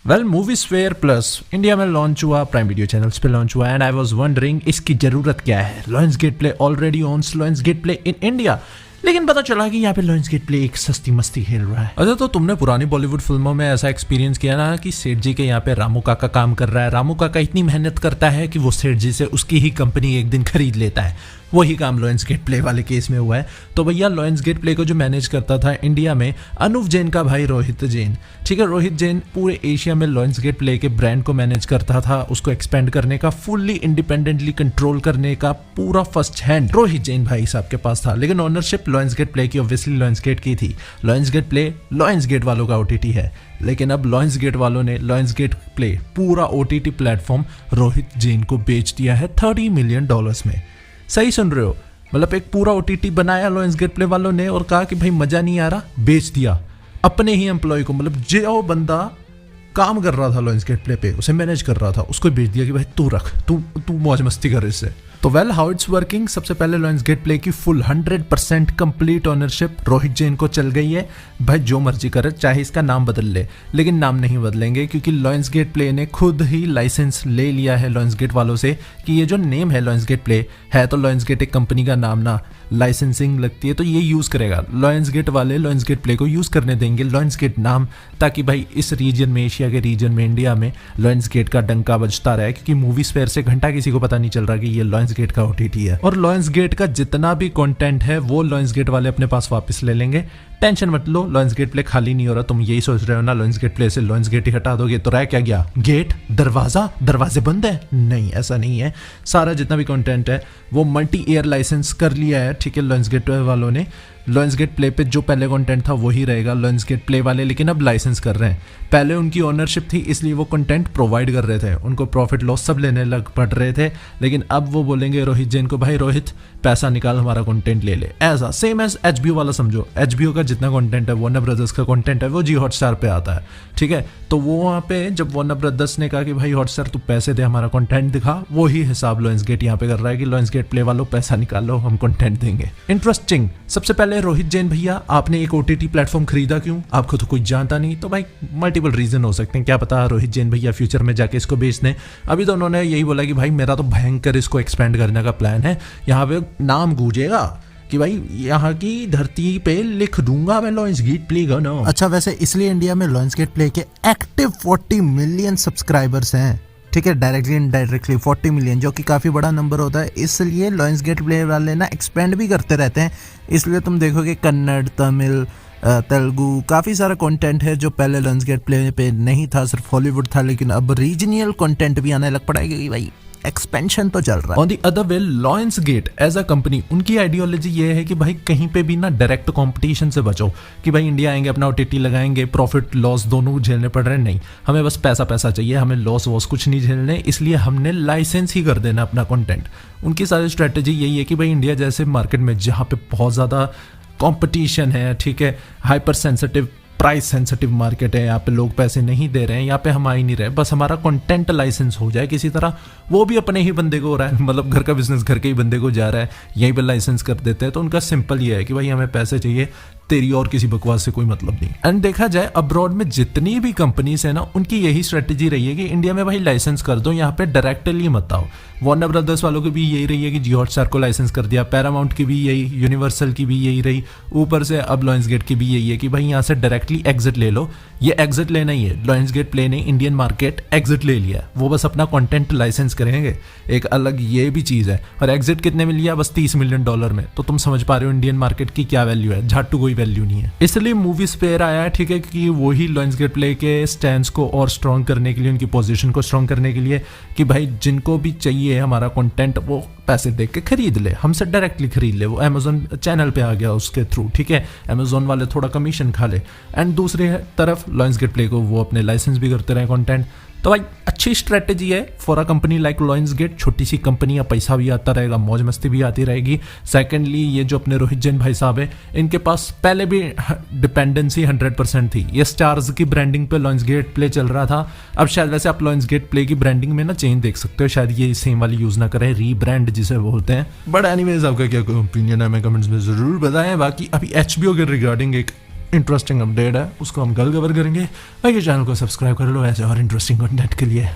Well movie sphere plus India में launch हुआ, prime video channels पे लॉन्च हुआ एंड आई वाज वंडरिंग इसकी जरूरत क्या है। Lionsgate play already owns Lionsgate play in India, लेकिन पता चला कि यहाँ पे लायंसगेट प्ले एक सस्ती मस्ती खेल रहा है। अच्छा, तो तुमने पुरानी बॉलीवुड फिल्मों में ऐसा एक्सपीरियंस किया ना कि सेठ जी के यहाँ पे रामू काका काम कर रहा है, रामू काका इतनी मेहनत करता है कि वो सेठ जी से उसकी ही कंपनी एक दिन खरीद लेता है। वही काम लायंसगेट प्ले वाले केस में हुआ है। तो भैया लायंसगेट प्ले को जो मैनेज करता था इंडिया में अनूप जैन का भाई रोहित जैन, ठीक है। रोहित जैन पूरे एशिया में लायंसगेट प्ले के ब्रांड को मैनेज करता था, उसको एक्सपेंड करने का, फुल्ली इंडिपेंडेंटली कंट्रोल करने का पूरा फर्स्ट हैंड रोहित जैन भाई साहब के पास था। लेकिन ओनरशिप लायंसगेट प्ले की ऑब्वियसली लायंसगेट की थी। लायंसगेट प्ले लायंसगेट वालों का ओटीटी है, लेकिन अब लायंसगेट वालों ने लायंसगेट प्ले पूरा ओटीटी प्लेटफॉर्म रोहित जैन को बेच दिया है $30 मिलियन में। सही सुन रहे हो, मतलब एक पूरा ओटीटी बनाया लायंसगेट प्ले वालों ने और कहा कि भाई मजा नहीं आ रहा, बेच दिया अपने ही एम्प्लॉय को। मतलब जो बंदा काम कर रहा था लायंसगेट प्ले पे, उसे मैनेज कर रहा था, उसको बेच दिया कि भाई तू रख, तू मौज मस्ती कर इससे। तो वेल हाउ इट्स वर्किंग, सबसे पहले लायंसगेट प्ले की full 100% complete ownership Rohit Jain को चल गई है। भाई जो मर्जी करे, चाहे इसका नाम बदल ले, लेकिन नाम नहीं बदलेंगे क्योंकि लायंसगेट प्ले ने खुद ही लाइसेंस ले लिया है लायंसगेट वालों से कि ये जो नेम है लायंसगेट प्ले है, तो लायंसगेट एक कंपनी का नाम ना, लाइसेंसिंग लगती है तो ये यूज़ करेगा। लायंसगेट वाले लायंसगेट प्ले को यूज़ करने देंगे लायंसगेट नाम, ताकि भाई इस रीजन में, एशिया के रीजन में, इंडिया में लायंसगेट का डंका बजता रहे, क्योंकि मूवी स्फेयर से घंटा किसी को पता नहीं चल रहा कि ये लायंसगेट का ओटीटी है। और लायंसगेट का जितना भी कंटेंट है वो लायंसगेट वाले अपने पास वापस ले लेंगे। टेंशन मत लो, लायंसगेट प्ले खाली नहीं हो रहा। तुम यही सोच रहे हो ना लायंसगेट प्ले से लायंसगेट ही हटा दोगे तो रह क्या गया, गेट, दरवाजे बंद है? नहीं, ऐसा नहीं है। सारा जितना भी कंटेंट है वो मल्टी ईयर लाइसेंस कर लिया है, ठीक है, लायंसगेट वालों ने। लायंसगेट प्ले पे जो पहले कंटेंट था वही रहेगा लायंसगेट प्ले वाले, लेकिन अब लाइसेंस कर रहे हैं। पहले उनकी ओनरशिप थी इसलिए वो कंटेंट प्रोवाइड कर रहे थे, उनको प्रॉफिट लॉस सब लेने लग पड़ रहे थे। लेकिन अब वो बोलेंगे रोहित जैन को, भाई रोहित पैसा निकाल, हमारा कंटेंट ले ले। ऐसा सेम एज HBO वाला समझो, HBO का जितना कंटेंट है, वार्नर ब्रदर्स का कंटेंट है, वो जी हॉटस्टार पे आता है, ठीक है। तो वो वहाँ पे जब वार्नर ब्रदर्स ने कहा कि भाई हॉटस्टार तू पैसे दे, हमारा कंटेंट दिखा, वही हिसाब लायंसगेट यहाँ पे कर रहा है कि लायंसगेट प्ले वालों पैसा निकालो, हम कंटेंट देंगे। इंटरेस्टिंग। सबसे पहले रोहित जैन भैया, आपने एक ओटीटी प्लेटफॉर्म खरीदा क्यों? आपको तो कोई जानता नहीं। तो भाई मल्टीपल रीजन हो सकते हैं, क्या पता रोहित जैन भैया फ्यूचर में जाके इसको बेच दें। अभी तो उन्होंने यही बोला कि भाई मेरा तो भयंकर इसको एक्सपेंड करने का प्लान है, यहाँ पे नाम गूंजेगा कि भाई यहाँ की धरती पे लिख दूंगा मैं लायंसगेट प्ले का नाम। अच्छा, वैसे इसलिए इंडिया में लायंसगेट प्ले के एक्टिव 40 मिलियन सब्सक्राइबर्स हैं, ठीक है, डायरेक्टली इनडायरेक्टली 40 मिलियन, जो कि काफ़ी बड़ा नंबर होता है। इसलिए लायंसगेट प्ले वाले ना एक्सपेंड भी करते रहते हैं। इसलिए तुम देखोगे कन्नड़, तमिल, तेलुगु, काफ़ी सारा कंटेंट है जो पहले लायंसगेट प्ले पे नहीं था, सिर्फ हॉलीवुड था, लेकिन अब रीजनल कंटेंट भी आने लग पड़ा है क्योंकि भाई एक्सपेंशन तो चल रहा है। On the other way, Lionsgate as a company, उनकी आइडियोलॉजी ये है कि भाई कहीं पे भी ना डायरेक्ट कंपटीशन से बचो, कि भाई इंडिया आएंगे, अपना ओटीटी लगाएंगे, प्रॉफिट लॉस दोनों झेलने पड़ रहे हैं। नहीं, हमें बस पैसा चाहिए, हमें लॉस वॉस कुछ नहीं झेलने, इसलिए हमने लाइसेंस ही कर देना अपना कंटेंट। उनकी सारी स्ट्रेटेजी यही है कि भाई इंडिया जैसे मार्केट में जहाँ पे बहुत ज़्यादा कॉम्पिटिशन है, ठीक है, hyper sensitive, price sensitive market है, यहाँ पे लोग पैसे नहीं दे रहे हैं, यहाँ पे हम आ ही नहीं रहे, बस हमारा कंटेंट लाइसेंस हो जाए किसी तरह, वो भी अपने ही बंदे को हो रहा है, मतलब घर का बिजनेस घर के ही बंदे को जा रहा है, यहीं पे लाइसेंस कर देते हैं। तो उनका सिंपल ये है कि भाई हमें पैसे चाहिए, तेरी और किसी बकवास से कोई मतलब नहीं। एंड देखा जाए अब्रॉड में जितनी भी कंपनीज है ना, उनकी यही स्ट्रेटेजी रही है कि इंडिया में भाई लाइसेंस कर दो, यहाँ पे डायरेक्टली मत आओ। वार्नर ब्रदर्स वालों की भी यही रही है कि जियो हॉटस्टार को लाइसेंस कर दिया, पैरामाउंट की भी यही, यूनिवर्सल की भी यही रही, ऊपर से अब लायंसगेट की भी यही है कि भाई यहाँ से डायरेक्टली एग्जिट ले लो। ये एग्जिट लेना ही है, लायंसगेट प्ले ने इंडियन मार्केट एग्जिट ले लिया, वो बस अपना कंटेंट लाइसेंस करेंगे, एक अलग ये भी चीज़ है। और एग्जिट कितने में लिया? बस $30 मिलियन में। तो तुम समझ पा रहे हो इंडियन मार्केट की क्या वैल्यू है, झाटू कोई वैल्यू नहीं है। इसलिए मूवी स्फेयर आया है, ठीक है, कि वही लायंसगेट प्ले के स्टैंड्स को और स्ट्रॉन्ग करने के लिए, उनकी पोजीशन को स्ट्रॉन्ग करने के लिए, कि भाई जिनको भी चाहिए हमारा कंटेंट वो पैसे दे के खरीद ले, हमसे डायरेक्टली खरीद ले। वो अमेजोन चैनल पे आ गया उसके थ्रू, ठीक है, अमेजोन वाले थोड़ा कमीशन खा ले, एंड दूसरी तरफ लायंसगेट प्ले को वो अपने लाइसेंस भी करते रहे कंटेंट। तो भाई अच्छी स्ट्रेटेजी है for a company like Lionsgate. छोटी सी कंपनी है, पैसा भी आता रहेगा, मौज मस्ती भी आती रहेगी। सेकेंडली, ये जो अपने रोहित जैन भाई साहब है, इनके पास पहले भी डिपेंडेंसी 100% थी। ये स्टार्स की ब्रांडिंग पे लायंसगेट प्ले चल रहा था। अब शायद वैसे आप लायंसगेट प्ले की ब्रांडिंग में ना चेंज देख सकते हो, शायद ये सेम वाली यूज ना करें, रीब्रांड जिसे बोलते हैं। बट एनीवेज, आपका क्या ओपिनियन है हमें कमेंट्स में जरूर बताएं। बाकी अभी HBO के रिगार्डिंग एक इंटरेस्टिंग अपडेट है उसको हम कल कवर करेंगे। बाकी चैनल को सब्सक्राइब कर लो ऐसे और इंटरेस्टिंग कंटेंट के लिए।